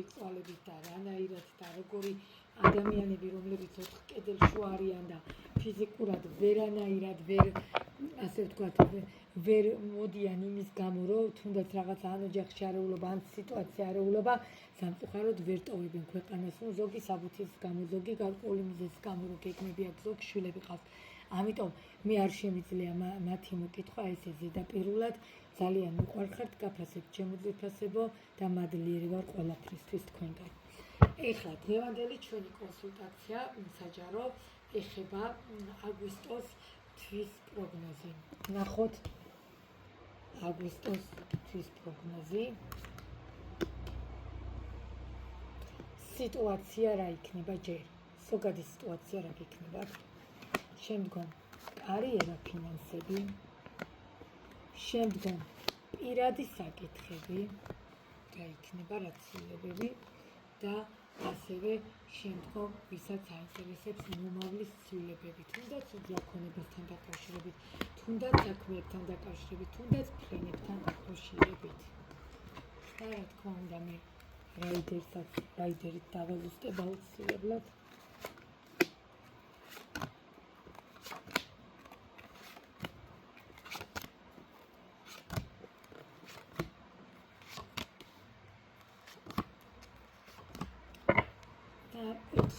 როგორი წვალებით და რანაირად და როგორი ადამიანები, რომლებიც ოთხ კედელში არიან და ფიზიკურად ვერანაირად ასე ვთქვათ, ვერ მოდიან იმის გამო, რომ თუნდაც რაღაცა ან ოჯახში არეულობა, ან სიტუაცია არეულობა, სამწუხაროდ ვერ ტოვებენ ქვეყანას, რომ ზოგი საბუთის გამო, ზოგი გარკვეული მიზეზის გამო, რომ გეგმები აქვს, ზოგი შვილები ყავს. ამიტომ მე არ შემიძლია მათი მოკითხვა, ესე ზედაპირულად ძალიან მიყვარხართ, გაფასებ ჩემო ძვირფასებო და მადლიერი ვარ ყველაფრისთვის თქვენგან. ეხლა დღევანდელი ჩვენი კონსულტაცია საჯარო ეხება აგვისტოს თვის პროგნოზი. ნახოთ აგვისტოს თვის პროგნოზი. სიტუაცია რა იქნება ჯერ? ზოგადი სიტუაცია რა იქნება? შემდგომ კარიერა, ფინანსები, შემდგომ პირადი საკითხები, რა იქნება, რაცioლებები და ასევე შემდგომ ვისაც აინტერესებს მომავლის ცვლილებები, თუნდაც უდიაქონებასთან დაკავშირებით, თუნდაც საქმეებთან დაკავშირებით, თუნდაც ფრენებთან დაკავშირებით. და რა თქმა უნდა მე რაიდერით დავალუსტებ აუცილებლად.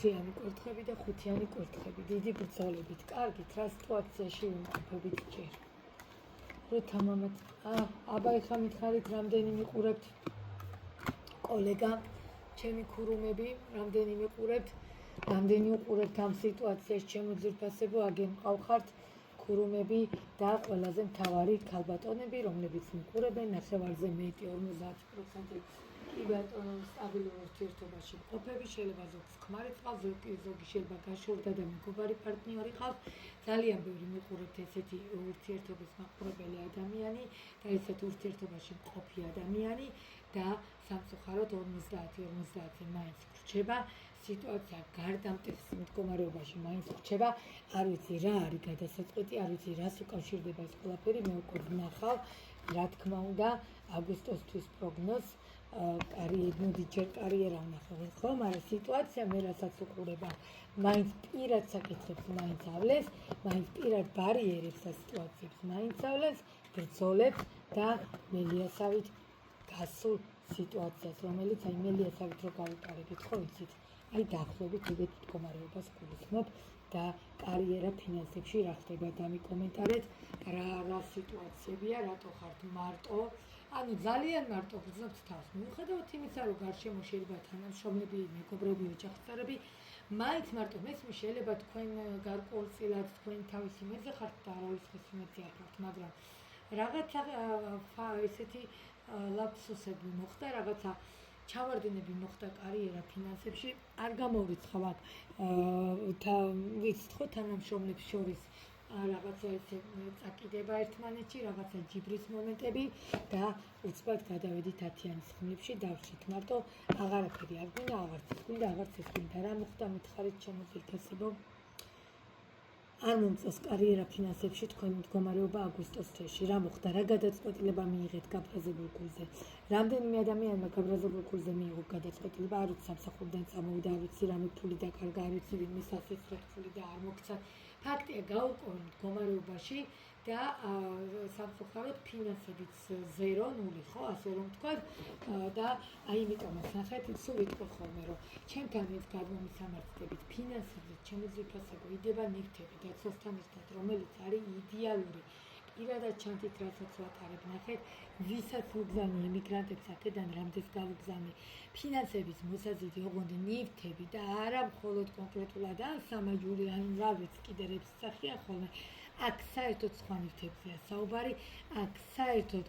ხუთიანი კვერთხები და ხუთიანი კვერთხები, დიდი ბრძოლებით. კარგით, რა სიტუაციაში ვიმყოფებით ჯერ? როცა მამაც, აბა ეხლა მითხარით, რამდენი მიყურებთ კოლეგა, ჩემი ქურუმები, რამდენი მიყურებთ, რამდენი უყურებთ ამ სიტუაციაში, ჩემო ძვირფასებო, აგენ მყავხართ ქურუმები და ყველაზე მთავარი ქალბატონები, რომლებიც მიყურებენ ნახევარზე მეტი 50% კი ბატონო, სტაბილურ ურთიერთობაში მყოფები, შეიძლება ზოგს ქმარი წყალ, ზოგი შეიძლება გაშორდა და მეგობარი პარტნიორი ყავს. ძალიან ბევრი მიყურებთ ესეთი ურთიერთობის მაყურებელი ადამიანი და ესეთ ურთიერთობაში მყოფი ადამიანი და სამწუხაროდ 50-50 მაინც ვრჩება. სიტუაცია გარდამტეხ მდგომარეობაში მაინც ვრჩება. არ ვიცი რა არის გადასაწყვეტი, არ ვიცი რას უკავშირდება ეს ყველაფერი, მე უკვე ვნახავ, რა თქმა უნდა, აგვისტოს თვის პროგნოზს მოდი ჯერ კარიერა ვნახავ, ხო, მაგრამ სიტუაცია მე რასაც უყურება, მაინც პირად საკითხებს მაინც ავლეს, მაინც პირად ბარიერებს და სიტუაციებს მაინც ავლეს, ბრძოლებს და მელიასავით გასულ სიტუაციას, რომელიც აი მელიასავით რო გავუტარებით, ხო იცით, აი დაახლოებით ეგეთ მდგომარეობას გულისხმობ და კარიერა, ფინანსებში რა ხდება, დამიკომენტარეთ, რა სიტუაციებია, რატო ხართ მარტო, ანუ ძალიან მარტო გრძნობთ თავს, მიუხედავად იმისა, რომ გარშემო შეიძლება თანამშრომლები, მეგობრები, ოჯახისწორები, მაინც მარტო მესმის შეიძლება თქვენ გარკვეულწილად თქვენ თავისი მეზე ხართ და არაერთხელ იმედზე აფართ, მაგრამ რაღაცა ესეთი ლაფსუსები მოხდა, რაღაცა ჩავარდნები მოხდა კარიერა, ფინანსებში, არ გამოვრიცხავ აქ ვიცით ხო თანამშრომლებს შორის რაღაცა ესე წაკიდება ერთმანეთში, რაღაცა ჯიბრის მომენტები და უცბად გადავედით 10-იანის ხმლებში, დავრჩით მარტო, აღარაფერი არ გვინდა, აღარც ეს გვინდა, აღარც ეს გვინდა, რა მოხდა მითხარით ჩემო ძვირფასებო? არ მომწონს კარიერა, ფინანსებში თქვენი მდგომარეობა აგვისტოს თვეში, რა მოხდა, რა გადაწყვეტილება მიიღეთ გაბრაზებულ გულზე, რამდენიმე ადამიანმა გაბრაზებულ გულზე მიიღო გადაწყვეტილება, არ ვიცი სამსახურიდან წამოვიდა, არ ვიცი რამე ფული დაკარგა, არ ვიცი ვინმე სასიცროდ ფული და არ მოგცა. ფაქტია, გაურკვევი მდგომარეობაში და სამწუხაროდ ფინანსებიც 0, ხო, ასე რომ ვთქვათ და აი იმიტომაც ნახეთ, სულ ვიტყვი ხოლმე, რომ ჩემთან ეს გადმომისამართებით ფინანსებზე ჩემო ძვირფასებო იდება ნივთები დაცვასთან ერთად, რომელიც არის იდეალური. პირადად ჩანთით, რასაც ვატარებ, ნახეთ, ვისაც ვუგზავნი ემიგრანტებს აქედან რამდენს გავუგზავნი, ფინანსების მოსაზიდი, ოღონდ ნივთები და არა მხოლოდ კონკრეტულად ან სამაჯური, ან რა ვიცი, კიდე რეps სახეა ხოლმე. აქ საერთოდ სხვა ნივთებზეა საუბარი, აქ საერთოდ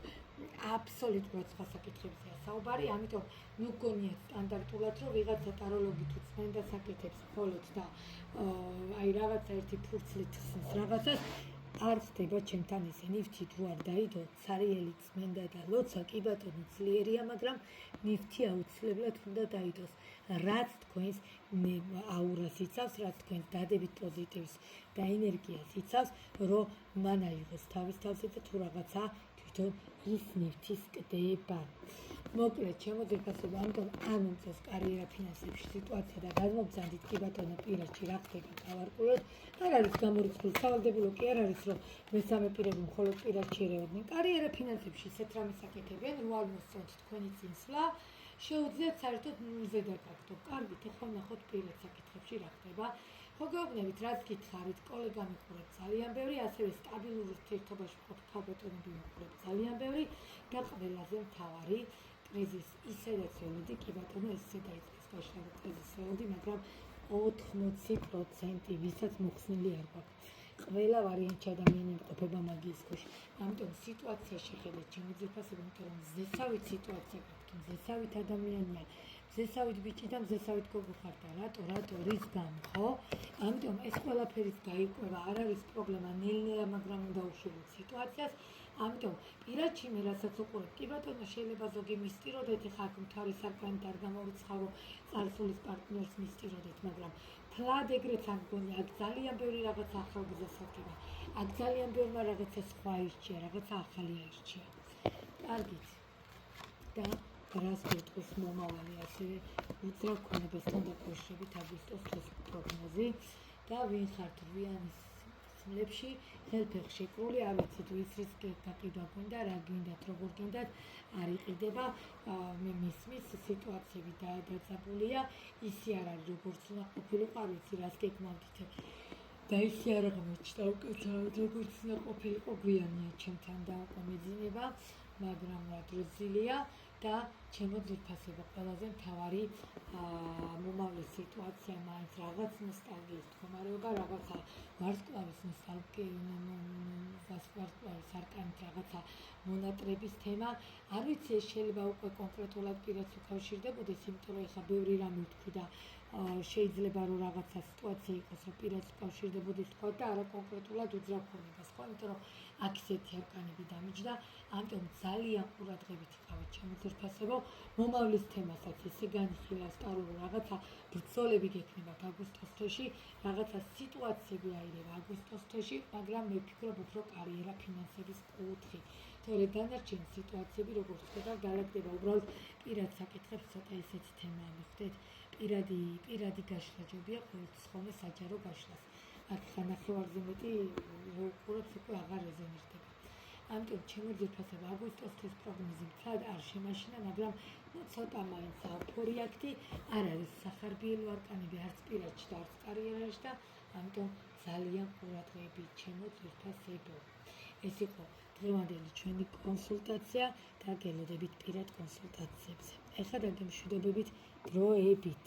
აბსოლუტურად სხვა საკითხებზეა საუბარი, ამიტომ ნუ გონიათ სტანდარტულად, რომ ვიღაცა ტაროლოგი თუ წმენდა საკეთებს მხოლოდ და აი რაღაცა ერთი ფურცლით ხსნის რაღაცას, არ ხდება ჩემთან ესე, ნივთი თუ არ დაიდო, ცარიელი წმენდა და ლოცა კი ბატონო ძლიერია, მაგრამ ნივთი აუცილებლად უნდა დაიდოს, რაც თქვენს აურას იცავს, რაც თქვენს დადებით პოზიტივს და ენერგიას იცავს, რომ მან აიღოს თავის თავზე და თუ რაღაცა თვითონ ის ნივთის კდება. მოკლედ, ჩემო ძირფასებო, ამიტომ არ მომწონს კარიერა ფინანსებში სიტუაცია და გადმოგზავნით კი ბატონო პირადში რა ხდება გავარკვიოთ. არ არის გამორიცხული, სავალდებულო კი არ არის, რომ მესამე პირები მხოლოდ პირადში ერევდნენ. კარიერა ფინანსებში ისეთ რამეს აკეთებენ, რომ არ მოსწონთ თქვენი წინსვლა, შეუძლიათ საერთოდ ნულზე დაგაგდო. კარგით, ეხლა ვნახოთ პირად საკითხებში რა ხდება. ხო გეუბნებით, რაც გითხარით, კოლეგა მიყურებს ძალიან ბევრი, ასევე სტაბილურ ურთიერთობაში მყოფ ქალბატონები მიყურებს ძალიან ბევრი და ყველაზე მთავარი კრიზის ისედაც ველოდი, კი ბატონო, ესე დაიწყეს გაშლა კრიზის ველოდი, მაგრამ 80% ვისაც მოხსნილი არ გვაქვს. ყველა ვარიანტი ადამიანი იმყოფება მაგიის ქვეშ. ამიტომ სიტუაციაში ხედავთ ჩემი ძირფასები, იმიტომ რომ ზესავით სიტუაცია გაქვთ, ზესავით ადამიანია, ზესავით ბიჭი და ზესავით გოგო ხართ და რატო რის გამო, ხო? ამიტომ ეს ყველაფერიც გაიყვება, არ არის პრობლემა, ნელ-ნელა, მაგრამ უნდა უშუალოდ სიტუაციას. ამიტომ პირადში მე რასაც უყურებ, კი ბატონო, შეიძლება ზოგი მისტიროდეთ, ეხლა აქ მთვარი სარკმლით არ გამორიცხავო, წარსულის პარტნიორს მისტიროდეთ, მაგრამ თლად ეგრეც არ მგონი, აქ ძალიან ბევრი რაღაცა ახალ გზას აკება, აქ ძალიან ბევრმა რაღაცა სხვა ირჩია, რაღაცა ახალი აირჩია. კარგით. და რას გეტყვის მომავალი, ასევე უძრავ ქონებასთან დაკავშირებით აგვისტოს თვის პროგნოზი და ვინ ხართ რვიანის ხმლებში, ხელფეხ შეკრული, არ ვიცით ვის რის გაკიდვა გვინდა, რა გინდათ, როგორ გინდათ, არ იყიდება, მე მისმის სიტუაციები დაძაბულია, ისი არ არის როგორც უნდა ყოფილიყო, არ ვიცი რას გეკმავდით და ისი არ აღმოჩნდა უკეთად, როგორც უნდა ყოფილიყო, გვიანია ჩემთან და მეძინება, მაგრამ რა დროზილია და ჩემო ძირფასებო, ყველაზე მთავარი მომავლის სიტუაცია მაინც რაღაც ნოსტალგიის მდგომარეობა, რაღაცა ვარსკვლავის ვარსკვლავის არკანით რაღაცა მონატრების თემა. არ ვიცი, ეს შეიძლება უკვე კონკრეტულად პირადს უკავშირდებოდეს, იმიტომ რომ ეხლა ბევრი რამე ვთქვი და შეიძლება რომ რაღაცა სიტუაცია იყოს, რომ პირადს უკავშირდებოდეს თქვა და არა კონკრეტულად უძრავ ქონებას, ხო? იმიტომ რომ აქ ისეთი არკანები დამიჯდა, ამიტომ ძალიან ყურადღებით იყავით ჩემო ძირფასებო, მომავლის თემასაც ესე განიხილავს სტარული რაღაცა ბრძოლები გექნებათ აგვისტოს თვეში, რაღაცა სიტუაციები აირევა აგვისტოს თვეში, მაგრამ მე ვფიქრობ უფრო კარიერა ფინანსების კუთხით. თორე დანარჩენი სიტუაციები როგორც ხდება, განაგდება უბრალოდ პირად საკითხებს ცოტა ესეთი თემა მიხვდეთ. პირადი გაშლა ჯობია ყოველთვის ხოლმე საჯარო გაშლას. აქ ხანახევარზე მეტი უყურებს უკვე აღარ რეზონირდება. ამიტომ ჩემო ძირფასებო, აგვისტოს თვის პროგნოზი მცად არ შემაშინა, მაგრამ ცოტა მაინც აუფორიაქტი, არ არის სახარბიელო არკანები არც პირადში და არც კარიერაში და ამიტომ ძალიან ყურადღებით ჩემო ძირფასებო. ეს იყო დღევანდელი ჩვენი კონსულტაცია და გელოდებით პირად კონსულტაციებზე. ეხლა დაგემშვიდობებით დროებით.